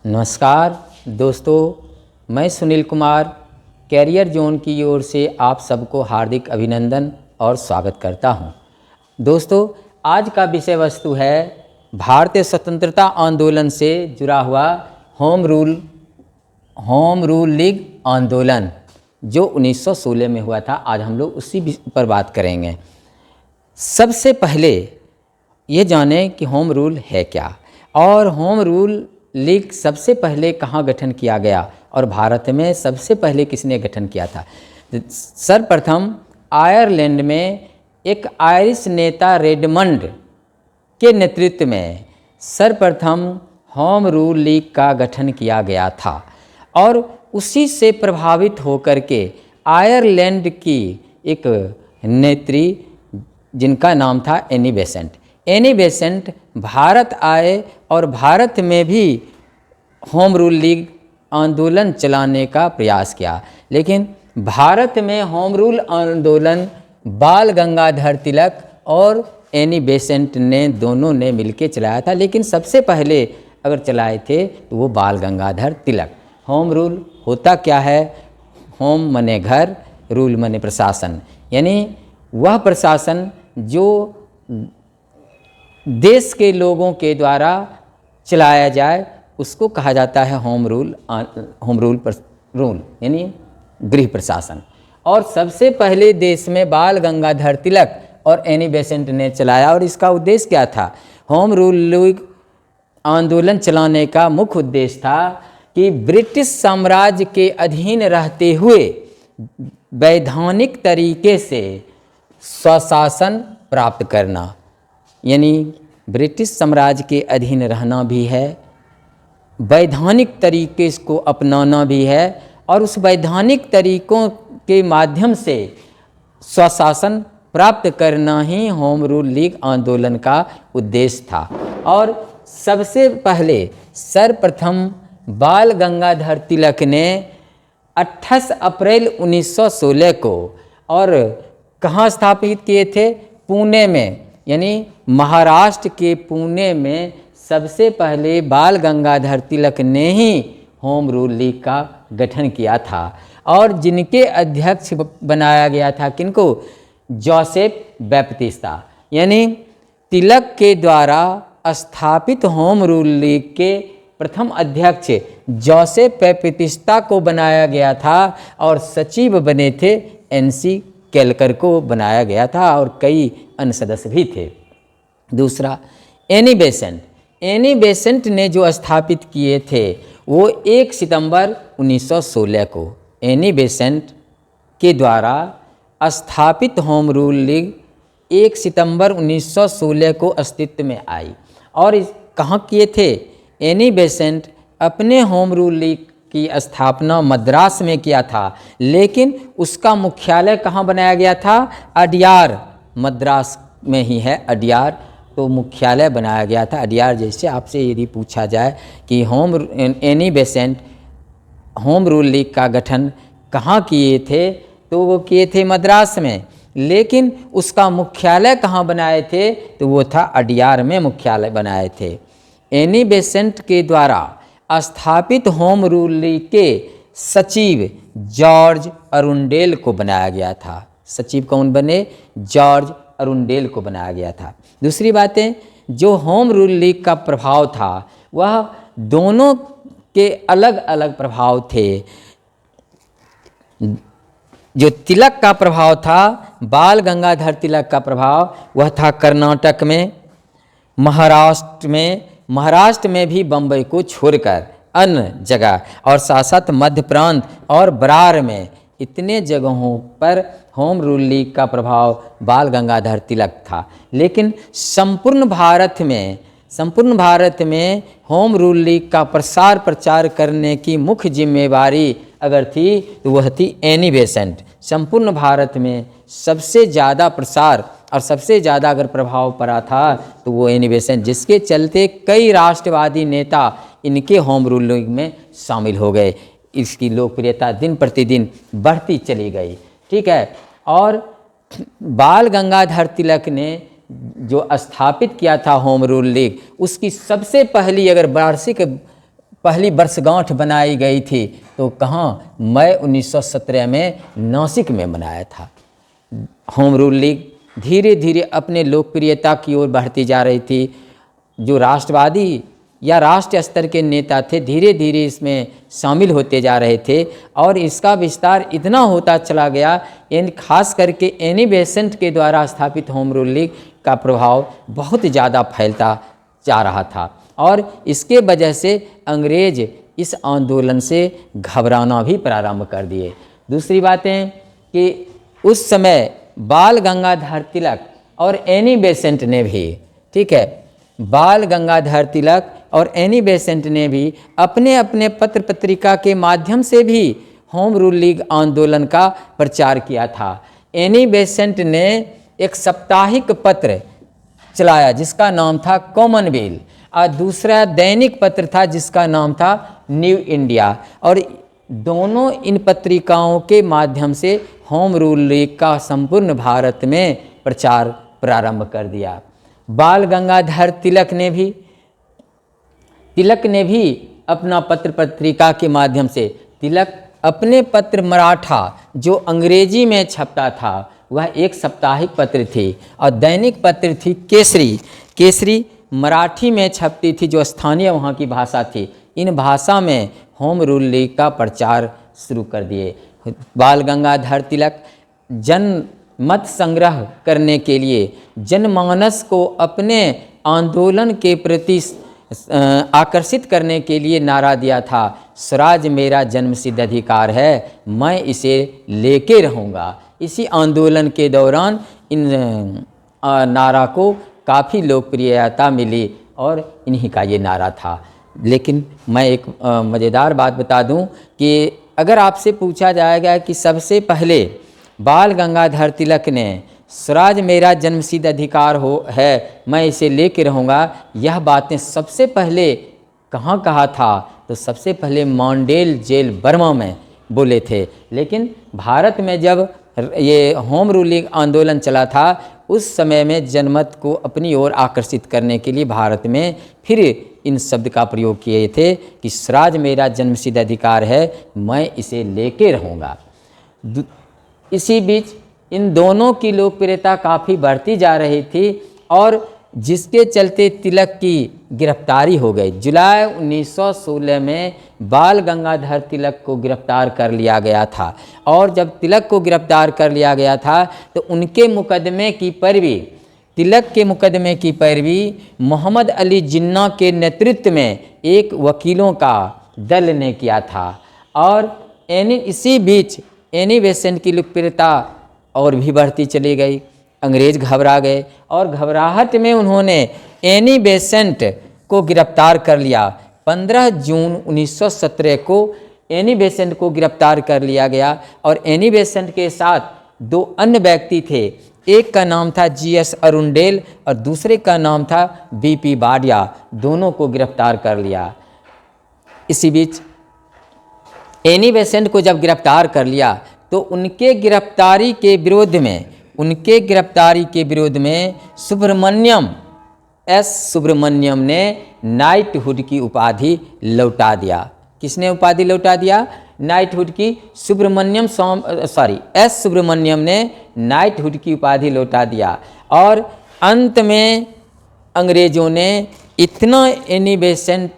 नमस्कार दोस्तों, मैं सुनील कुमार कैरियर जोन की ओर से आप सबको हार्दिक अभिनंदन और स्वागत करता हूं। दोस्तों, आज का विषय वस्तु है भारतीय स्वतंत्रता आंदोलन से जुड़ा हुआ होम रूल लीग आंदोलन जो 1916 में हुआ था। आज हम लोग उसी पर बात करेंगे। सबसे पहले ये जानें कि होम रूल है क्या और होम रूल लीग सबसे पहले कहाँ गठन किया गया और भारत में सबसे पहले किसने गठन किया था। सर्वप्रथम आयरलैंड में एक आयरिश नेता रेडमंड के नेतृत्व में सर्वप्रथम होम रूल लीग का गठन किया गया था और उसी से प्रभावित होकर के आयरलैंड की एक नेत्री जिनका नाम था एनी बेसेंट भारत आए और भारत में भी होम रूल लीग आंदोलन चलाने का प्रयास किया। लेकिन भारत में होम रूल आंदोलन बाल गंगाधर तिलक और एनी बेसेंट ने दोनों ने मिलकर चलाया था, लेकिन सबसे पहले अगर चलाए थे तो वो बाल गंगाधर तिलक। होम रूल होता क्या है? होम मने घर, रूल मने प्रशासन, यानी वह प्रशासन जो देश के लोगों के द्वारा चलाया जाए उसको कहा जाता है होम रूल यानी गृह प्रशासन। और सबसे पहले देश में बाल गंगाधर तिलक और एनी बेसेंट ने चलाया और इसका उद्देश्य क्या था? होम रूल लीग आंदोलन चलाने का मुख्य उद्देश्य था कि ब्रिटिश साम्राज्य के अधीन रहते हुए वैधानिक तरीके से स्वशासन प्राप्त करना, यानी ब्रिटिश साम्राज्य के अधीन रहना भी है, वैधानिक तरीके को अपनाना भी है और उस वैधानिक तरीकों के माध्यम से स्वशासन प्राप्त करना ही होम रूल लीग आंदोलन का उद्देश्य था। और सबसे पहले सर्वप्रथम बाल गंगाधर तिलक ने 28 अप्रैल 1916 को और कहाँ स्थापित किए थे? पुणे में, यानी महाराष्ट्र के पुणे में सबसे पहले बाल गंगाधर तिलक ने ही होम रूल लीग का गठन किया था और जिनके अध्यक्ष बनाया गया था किनको? जोसेफ बैप्टिस्टा, यानी तिलक के द्वारा स्थापित होम रूल लीग के प्रथम अध्यक्ष जोसेफ बैप्टिस्टा को बनाया गया था और सचिव बने थे एनसी केलकर को बनाया गया था और कई अन्य सदस्य भी थे। दूसरा, एनी बेसेंट ने जो स्थापित किए थे वो 1 सितंबर 1916 को एनी बेसेंट के द्वारा स्थापित होम रूल लीग 1 सितंबर 1916 को अस्तित्व में आई। और कहाँ किए थे? एनी बेसेंट अपने होम रूल लीग की स्थापना मद्रास में किया था, लेकिन उसका मुख्यालय कहाँ बनाया गया था? अडियार, मद्रास में ही है अडियार, तो मुख्यालय बनाया गया था अडियार। जैसे आपसे यदि पूछा जाए कि Annie Besant home rule league का गठन कहाँ किए थे, तो वो किए थे मद्रास में, लेकिन उसका मुख्यालय कहाँ बनाए थे? तो वो था अडियार में मुख्यालय बनाए थे। एनी बेसेंट के द्वारा स्थापित होम रूल लीग के सचिव जॉर्ज अरुंडेल को बनाया गया था। सचिव कौन बने? जॉर्ज अरुंडेल को बनाया गया था। दूसरी बातें, जो होम रूल लीग का प्रभाव था वह दोनों के अलग अलग प्रभाव थे। जो तिलक का प्रभाव था, बाल गंगाधर तिलक का प्रभाव, वह था कर्नाटक में, महाराष्ट्र में भी बम्बई को छोड़कर अन्य जगह और साथ साथ मध्य प्रांत और बरार में, इतने जगहों पर होम रूल लीग का प्रभाव बाल गंगाधर तिलक था। लेकिन संपूर्ण भारत में होम रूल लीग का प्रसार प्रचार करने की मुख्य जिम्मेवारी अगर थी तो वह थी एनी बेसेंट। संपूर्ण भारत में सबसे ज़्यादा प्रसार और सबसे ज़्यादा अगर प्रभाव पड़ा था तो वो एनी बेसेंट, जिसके चलते कई राष्ट्रवादी नेता इनके होम रूल लीग में शामिल हो गए। इसकी लोकप्रियता दिन प्रतिदिन बढ़ती चली गई। ठीक है। और बाल गंगाधर तिलक ने जो स्थापित किया था होम रूल लीग, उसकी सबसे पहली अगर वार्षिक पहली वर्षगांठ बनाई गई थी तो कहाँ, मई 1917 में नासिक में मनाया था। होम रूल लीग धीरे धीरे अपने लोकप्रियता की ओर बढ़ती जा रही थी। जो राष्ट्रवादी या राष्ट्रीय स्तर के नेता थे धीरे धीरे इसमें शामिल होते जा रहे थे और इसका विस्तार इतना होता चला गया, खास करके एनी बेसेंट के द्वारा स्थापित होम रूल लीग का प्रभाव बहुत ज़्यादा फैलता जा रहा था और इसके वजह से अंग्रेज इस आंदोलन से घबराना भी प्रारंभ कर दिए। दूसरी बातें कि उस समय बाल गंगाधर तिलक और एनी बेसेंट ने भी, ठीक है, बाल गंगाधर तिलक और एनी बेसेंट ने भी अपने अपने पत्र पत्रिका के माध्यम से भी होम रूल लीग आंदोलन का प्रचार किया था। एनी बेसेंट ने एक साप्ताहिक पत्र चलाया जिसका नाम था कॉमनवेल्थ और दूसरा दैनिक पत्र था जिसका नाम था न्यू इंडिया, और दोनों इन पत्रिकाओं के माध्यम से होम रूल लीग का संपूर्ण भारत में प्रचार प्रारंभ कर दिया। बाल गंगाधर तिलक ने भी अपना पत्र पत्रिका के माध्यम से, तिलक अपने पत्र मराठा जो अंग्रेजी में छपता था वह एक साप्ताहिक पत्र थी और दैनिक पत्र थी केसरी मराठी में छपती थी जो स्थानीय वहाँ की भाषा थी। इन भाषा में होम रूल लीग का प्रचार शुरू कर दिए। बाल गंगाधर तिलक जन मत संग्रह करने के लिए, जनमानस को अपने आंदोलन के प्रति आकर्षित करने के लिए नारा दिया था, स्वराज मेरा जन्मसिद्ध अधिकार है, मैं इसे लेके रहूँगा। इसी आंदोलन के दौरान इन नारा को काफ़ी लोकप्रियता मिली और इन्हीं का ये नारा था। लेकिन मैं एक मज़ेदार बात बता दूं कि अगर आपसे पूछा जाएगा कि सबसे पहले बाल गंगाधर तिलक ने स्वराज मेरा जन्मसिद्ध अधिकार है, मैं इसे लेके रहूँगा, यह बातें सबसे पहले कहाँ कहा था, तो सबसे पहले मांडेल जेल बर्मा में बोले थे। लेकिन भारत में जब ये होम रूल लीग आंदोलन चला था उस समय में जनमत को अपनी ओर आकर्षित करने के लिए भारत में फिर इन शब्द का प्रयोग किए थे कि स्वराज मेरा जन्मसिद्ध अधिकार है, मैं इसे लेके रहूँगा। इसी बीच इन दोनों की लोकप्रियता काफ़ी बढ़ती जा रही थी और जिसके चलते तिलक की गिरफ्तारी हो गई। जुलाई 1916 में बाल गंगाधर तिलक को गिरफ्तार कर लिया गया था और जब तिलक को गिरफ्तार कर लिया गया था तो उनके मुकदमे की पैरवी, तिलक के मुकदमे की पैरवी मोहम्मद अली जिन्ना के नेतृत्व में एक वकीलों का दल ने किया था और इसी बीच एनी बेसेंट की लोकप्रियता और भी बढ़ती चली गई। अंग्रेज घबरा गए और घबराहट में उन्होंने एनी बेसेंट को गिरफ्तार कर लिया। 15 जून 1917 को एनी बेसेंट को गिरफ्तार कर लिया गया और एनी बेसेंट के साथ दो अन्य व्यक्ति थे, एक का नाम था जीएस अरुंडेल और दूसरे का नाम था बीपी बाडिया, दोनों को गिरफ्तार कर लिया। इसी बीच एनी बेसेंट को जब गिरफ्तार कर लिया तो उनके गिरफ्तारी के विरोध में सुब्रमण्यम ने नाइटहुड की उपाधि लौटा दिया। किसने उपाधि लौटा दिया? नाइटहुड की एस सुब्रमण्यम ने नाइटहुड की उपाधि लौटा दिया और अंत में अंग्रेजों ने इतना एनी बेसेंट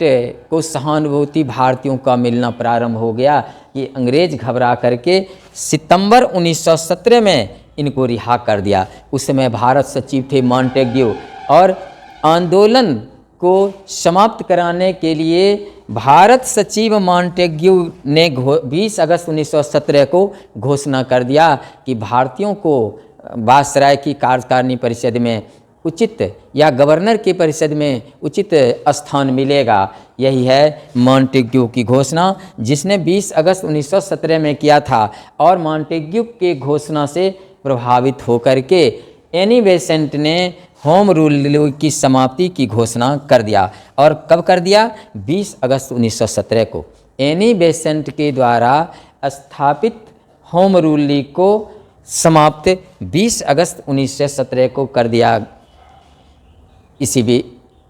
को सहानुभूति भारतीयों का मिलना प्रारंभ हो गया कि अंग्रेज घबरा करके सितंबर 1917 में इनको रिहा कर दिया। उस समय भारत सचिव थे मॉन्टेग्यू और आंदोलन को समाप्त कराने के लिए भारत सचिव मॉन्टेग्यू ने 20 अगस्त 1917 को घोषणा कर दिया कि भारतीयों को वायसराय की कार्यकारिणी परिषद में उचित या गवर्नर की परिषद में उचित स्थान मिलेगा। यही है मॉन्टेग्यू की घोषणा जिसने 20 अगस्त 1917 में किया था और मॉन्टेग्यू के घोषणा से प्रभावित होकर के एनी बेसेंट ने होम रूल की समाप्ति की घोषणा कर दिया। और कब कर दिया? 20 अगस्त 1917 को एनी बेसेंट के द्वारा स्थापित होम रूल लीग को समाप्त 20 अगस्त 1917 को कर दिया। इसी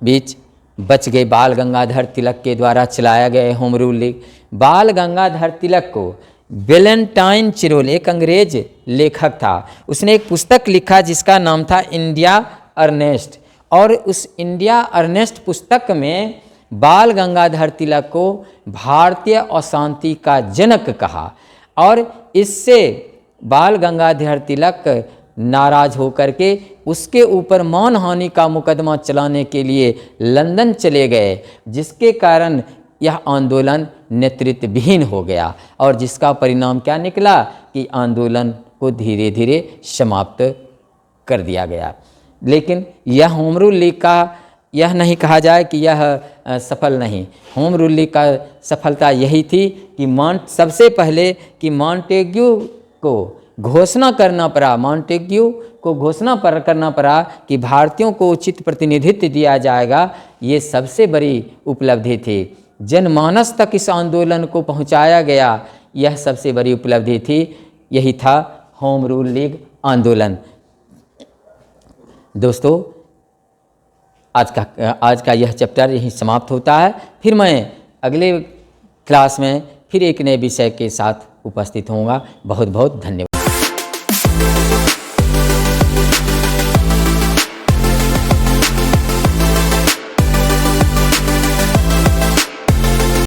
बीच बच गए बाल गंगाधर तिलक के द्वारा चलाया गया होम रूल लीग। बाल गंगाधर तिलक को वेलेंटाइन चिरोल, एक अंग्रेज लेखक था, उसने एक पुस्तक लिखा जिसका नाम था इंडिया अर्नेस्ट, और उस इंडिया अर्नेस्ट पुस्तक में बाल गंगाधर तिलक को भारतीय अशांति का जनक कहा, और इससे बाल गंगाधर तिलक नाराज होकर के उसके ऊपर मानहानि का मुकदमा चलाने के लिए लंदन चले गए, जिसके कारण यह आंदोलन नेतृत्वहीन हो गया, और जिसका परिणाम क्या निकला कि आंदोलन को धीरे धीरे समाप्त कर दिया गया। लेकिन यह होम रूल लीग का यह नहीं कहा जाए कि यह सफल नहीं। होम रूल लीग का सफलता यही थी कि सबसे पहले कि मॉन्टेग्यू को घोषणा करना पड़ा कि भारतीयों को उचित प्रतिनिधित्व दिया जाएगा। ये सबसे बड़ी उपलब्धि थी। जनमानस तक इस आंदोलन को पहुंचाया गया, यह सबसे बड़ी उपलब्धि थी। यही था होम रूल लीग आंदोलन। दोस्तों, आज का यह चैप्टर यहीं समाप्त होता है। फिर मैं अगले क्लास में फिर एक नए विषय के साथ उपस्थित होऊंगा। बहुत बहुत धन्यवाद।